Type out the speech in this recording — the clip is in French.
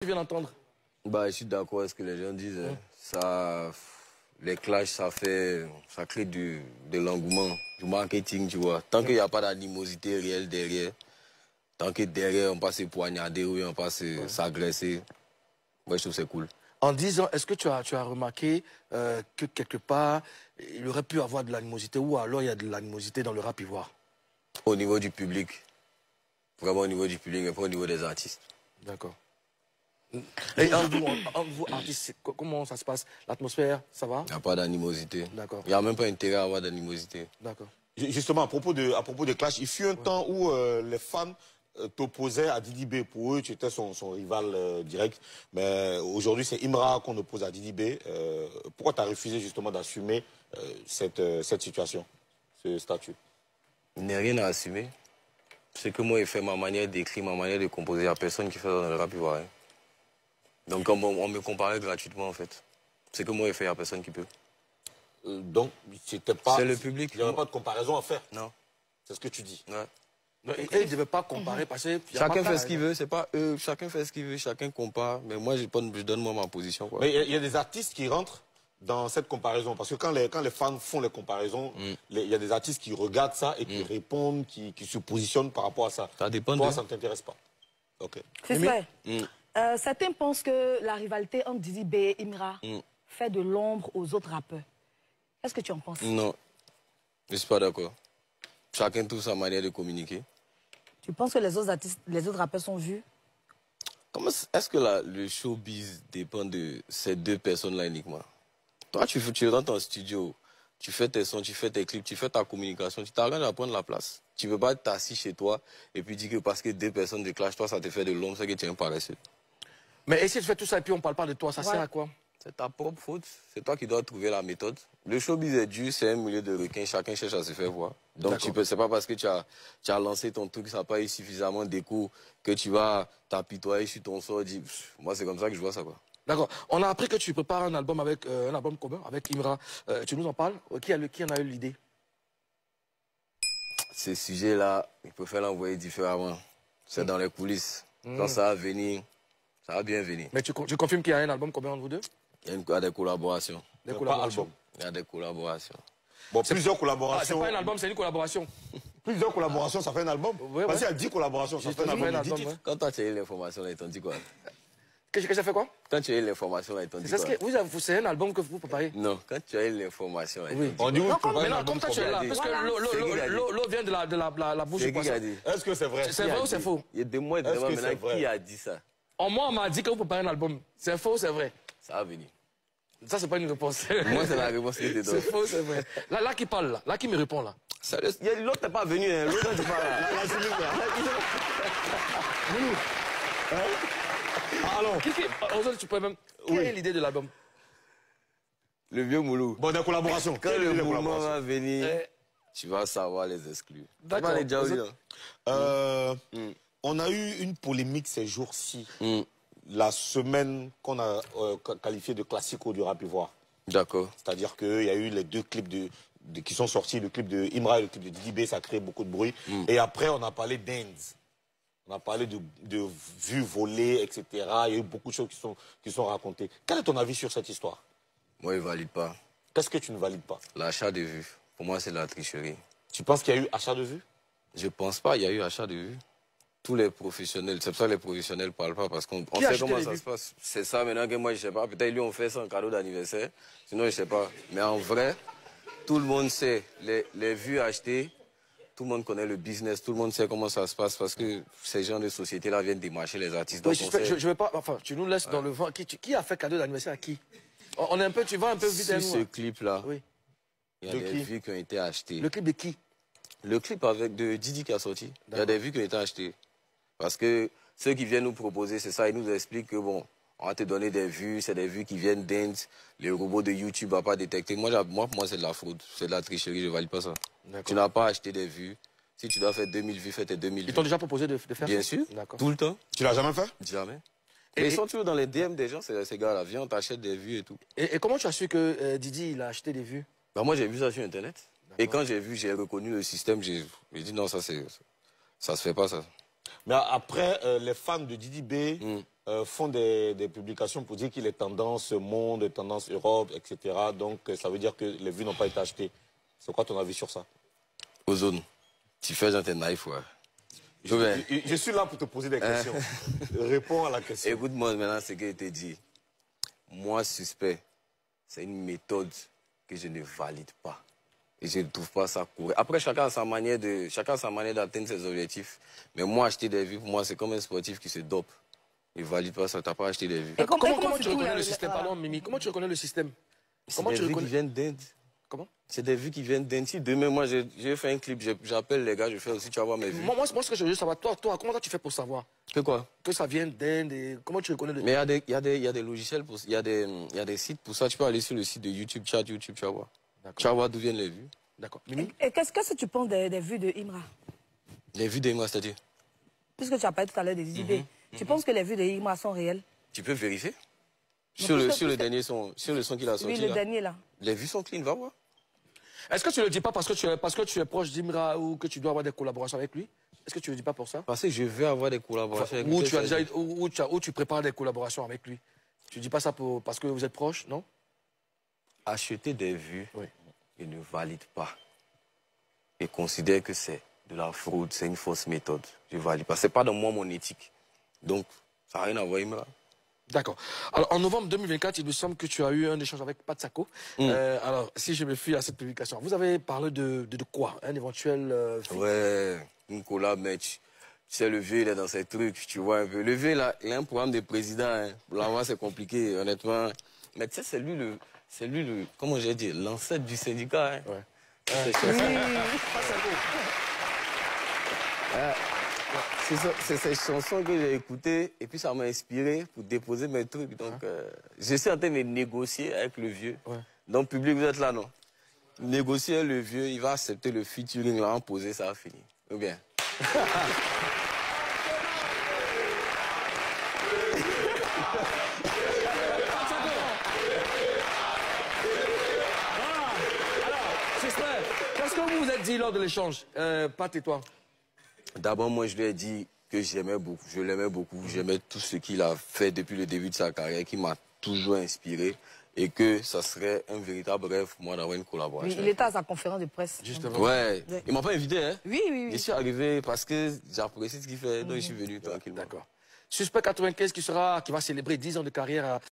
Tu viens d'entendre? Bah, je suis d'accord avec ce que les gens disent. Ça, les clashs, ça crée de l'engouement, du marketing, tu vois. Tant qu'il n'y a pas d'animosité réelle derrière, tant que derrière, on passe se poignarder ou on passe s'agresser, moi, je trouve que c'est cool. En 10 ans, est-ce que tu as remarqué que quelque part, il aurait pu avoir de l'animosité ou alors il y a de l'animosité dans le rap ivoire? Au niveau du public, vraiment au niveau du public, mais pas au niveau des artistes. D'accord. Et entre vous, artistes, comment ça se passe? L'atmosphère, ça va? Il n'y a pas d'animosité. D'accord. Il n'y a même pas intérêt à avoir d'animosité. D'accord. Justement, à propos de clash, il fut un temps où les fans t'opposaient à Didi B. Pour eux, tu étais son rival direct. Mais aujourd'hui, c'est Imra qu'on oppose à Didi B. Pourquoi tu as refusé justement d'assumer cette situation, ce statut? Il n'y a rien à assumer. C'est que moi, j'ai fait ma manière d'écrire, ma manière de composer. Il n'y a personne qui fait ça dans le rap ivoirien. Donc, on me comparait gratuitement, en fait. C'est que moi, j'ai fait, il n'y a personne qui peut. Donc, c'était pas... C'est le public. Il n'y avait pas de comparaison à faire. Non. C'est ce que tu dis. Ouais. Et ils ne devaient pas comparer parce que... Chacun fait ce qu'il veut, c'est pas eux. Chacun fait ce qu'il veut, chacun compare. Mais moi, je donne moi ma position, quoi. Mais il y a des artistes qui rentrent dans cette comparaison. Parce que quand les fans font les comparaisons, il y a des artistes qui regardent ça et qui répondent, qui se positionnent par rapport à ça. Ça dépend Toi, de... ça ne t'intéresse pas. Ok. C'est vrai. Certains pensent que la rivalité entre Didi B et Imra fait de l'ombre aux autres rappeurs. Qu'est-ce que tu en penses? Non, je ne suis pas d'accord. Chacun trouve sa manière de communiquer. Tu penses que les autres artistes, les autres rappeurs sont vus? Est-ce que le showbiz dépend de ces deux personnes-là uniquement? Toi, tu rentres en studio, tu fais tes sons, tu fais tes clips, tu fais ta communication, tu t'arranges à prendre la place. Tu ne peux pas t'assis chez toi et puis dire que parce que deux personnes déclenchent, toi, ça te fait de l'ombre, c'est que tu es un paresseux. Mais si tu fais tout ça et puis on ne parle pas de toi, ça sert à quoi? C'est ta propre faute. C'est toi qui dois trouver la méthode. Le showbiz est dur, c'est un milieu de requins. Chacun cherche à se faire voir. Donc, c'est pas parce que tu as lancé ton truc, ça n'a pas eu suffisamment d'écho que tu vas t'apitoyer sur ton sort. Moi, c'est comme ça que je vois ça, quoi. D'accord. On a appris que tu prépares un album commun avec Imra. Tu nous en parles? Qui en a eu l'idée? Ces sujets-là, il faut faire l'envoyer différemment. C'est dans les coulisses. Quand ça va venir, ça va bien venir. Mais tu confirmes qu'il y a un album commun entre vous deux? Il y a des collaborations. Des collaborations. Il y a des collaborations. Bon, plusieurs collaborations. C'est pas un album, c'est une collaboration. Plusieurs collaborations, ça fait un album. Parce qu'il y a 10 collaborations, ça fait un album. Quand toi, tu as eu l'information, là, ils t'ont dit quoi? Que ça fait quoi? Quand tu as eu l'information, là, ils t'ont dit quoi? C'est un album que vous préparez? Non, quand tu as eu l'information, là, oui. On dit oui, maintenant, comme toi, tu es là, parce que l'eau vient de la bouche du poisson. Est-ce que c'est vrai? C'est vrai ou c'est faux? Il y a des mois et des mois maintenant, qui a dit ça? Moi, on m'a dit que vous préparez un album. C'est faux ou c'est vrai? Ça va venir. Ça, c'est pas une réponse. Moi, c'est la réponse qui te donne. C'est faux, c'est vrai. Là qui parle, là. Là qui me répond, là. L'autre n'est pas venu, hein. L'autre n'est pas là. Alors, tu peux même... Quelle est l'idée de l'album? Le vieux Moulou. Bon, des collaborations. Quand le moment va venir, tu vas savoir les exclus. D'accord. On a eu une polémique ces jours-ci. La semaine qu'on a qualifiée de classico du rap ivoire. D'accord. C'est-à-dire qu'il y a eu les deux clips qui sont sortis, le clip de Imra et le clip de Didi B, ça a créé beaucoup de bruit. Et après, on a parlé d'Ends. On a parlé de vues volées, etc. Il y a eu beaucoup de choses qui sont racontées. Quel est ton avis sur cette histoire? Moi, je ne valide pas. Qu'est-ce que tu ne valides pas? L'achat de vues. Pour moi, c'est de la tricherie. Tu penses qu'il y a eu achat de vues? Je ne pense pas qu'il y a eu achat de vues. Tous les professionnels, c'est pour ça que les professionnels ne parlent pas, parce qu'on sait comment ça se passe. C'est ça maintenant que moi, je ne sais pas. Peut-être lui, on fait ça en cadeau d'anniversaire. Sinon, je ne sais pas. Mais en vrai, tout le monde sait les vues achetées. Tout le monde connaît le business, tout le monde sait comment ça se passe parce que ces gens de société-là viennent démarcher les artistes. Oui, je vais pas, enfin, tu nous laisses dans le vent. Qui a fait cadeau d'anniversaire à qui? On est un peu, tu vas un peu vite à nous. Sur ce clip-là, oui. Il y a des vues qui ont été achetées. Le clip de qui? Le clip de Didi qui a sorti. Il y a des vues qui ont été achetées. Parce que ceux qui viennent nous proposer, c'est ça, ils nous expliquent que bon, on va te donner des vues, c'est des vues qui viennent d'Inde, les robots de YouTube ne vont pas détecter. Moi, c'est de la fraude, c'est de la tricherie, je ne valide pas ça. Tu n'as pas acheté des vues. Si tu dois faire 2000 vues, fais tes 2000 vues. Ils t'ont déjà proposé de faire ça? Bien sûr, tout le temps. Tu l'as jamais fait? Jamais. Et ils sont toujours dans les DM des gens, ces gars-là. Viens, on t'achète des vues et tout. Et comment tu as su que Didi, il a acheté des vues? Bah, moi, j'ai vu ça sur Internet. Et quand j'ai vu, j'ai reconnu le système, j'ai dit non, ça se fait pas, ça. Mais après, les fans de Didi B font des publications pour dire qu'il est tendance monde, tendance Europe, etc. Donc ça veut dire que les vues n'ont pas été achetées. C'est quoi ton avis sur ça? Ozone, tu fais genre t'es naïf, ouais. Je suis là pour te poser des questions. Réponds à la question. Écoute-moi maintenant ce que je t'ai dit. Moi, suspect, c'est une méthode que je ne valide pas. Et je ne trouve pas ça courant. Après, chacun a sa manière d'atteindre ses objectifs. Mais moi, acheter des vues, pour moi, c'est comme un sportif qui se dope. Il ne valide pas ça, tu n'as pas acheté des vues. Et comment tu reconnais le système? Pardon, Mimi, comment tu reconnais le système? Comment tu reconnais? Qui viennent d'Inde. Comment? C'est des vues qui viennent d'Inde. Si demain, moi, j'ai fait un clip, j'appelle les gars, je fais aussi, tu vas voir mes vues. Moi, ce que je veux savoir, toi, comment tu fais pour savoir? Que quoi? Que ça vient d'Inde et comment tu reconnais le... Mais il y a des logiciels, il y a des sites pour ça. Tu peux aller sur le site de YouTube, chat YouTube, tu vas voir. Tu vas voir d'où viennent les vues. D'accord. Et qu'est-ce que tu penses des vues de Imra? Les vues d'Imra, c'est-à-dire? Puisque tu as parlé tout à l'heure des idées. Tu penses que les vues de Imra sont réelles? Tu peux vérifier. Sur le dernier son, sur le son qu'il a sorti. Oui, le dernier là. Les vues sont clean, va voir. Est-ce que tu ne le dis pas parce que tu es proche d'Imra ou que tu dois avoir des collaborations avec lui? Est-ce que tu ne le dis pas pour ça? Parce que je veux avoir des collaborations avec lui. Ou tu prépares des collaborations avec lui. Tu ne dis pas ça parce que vous êtes proches, non? Acheter des vues, il ne valide pas. Et considère que c'est de la fraude, c'est une fausse méthode. Je ne valide pas. Ce n'est pas dans moi mon éthique. Donc, ça n'a rien à voir, Imra. D'accord. Alors, en novembre 2024, il me semble que tu as eu un échange avec Pat Sako. Alors, si je me fie à cette publication, vous avez parlé de quoi? Un éventuel... Ouais, une collab, mais tu sais, le vieux, il est dans ses trucs, tu vois un peu. Le vieux, là, il a un programme de président. Hein. Pour l'avoir, c'est compliqué, honnêtement. Mais tu sais, c'est lui le... Comment j'ai dit? L'ancêtre du syndicat. Hein. Ouais. C'est ces chansons que j'ai écoutées et puis ça m'a inspiré pour déposer mes trucs. Donc, je suis en train de négocier avec le vieux. Ouais. Donc, public, vous êtes là, non? Négocier avec le vieux, il va accepter le featuring, là, en poser, ça va finir. Ou bien? Qu'est-ce que vous vous êtes dit lors de l'échange, Pat et toi? D'abord, moi, je lui ai dit que j'aimais beaucoup, je l'aimais beaucoup, j'aimais tout ce qu'il a fait depuis le début de sa carrière, qui m'a toujours inspiré, et que ça serait un véritable rêve pour moi d'avoir une collaboration. Oui, il était à sa conférence de presse. Justement. Ouais. Il m'a pas invité, hein? Oui. Je suis arrivé parce que j'apprécie ce qu'il fait, donc je suis venu tranquillement. D'accord. Suspect 95 qui va célébrer 10 ans de carrière à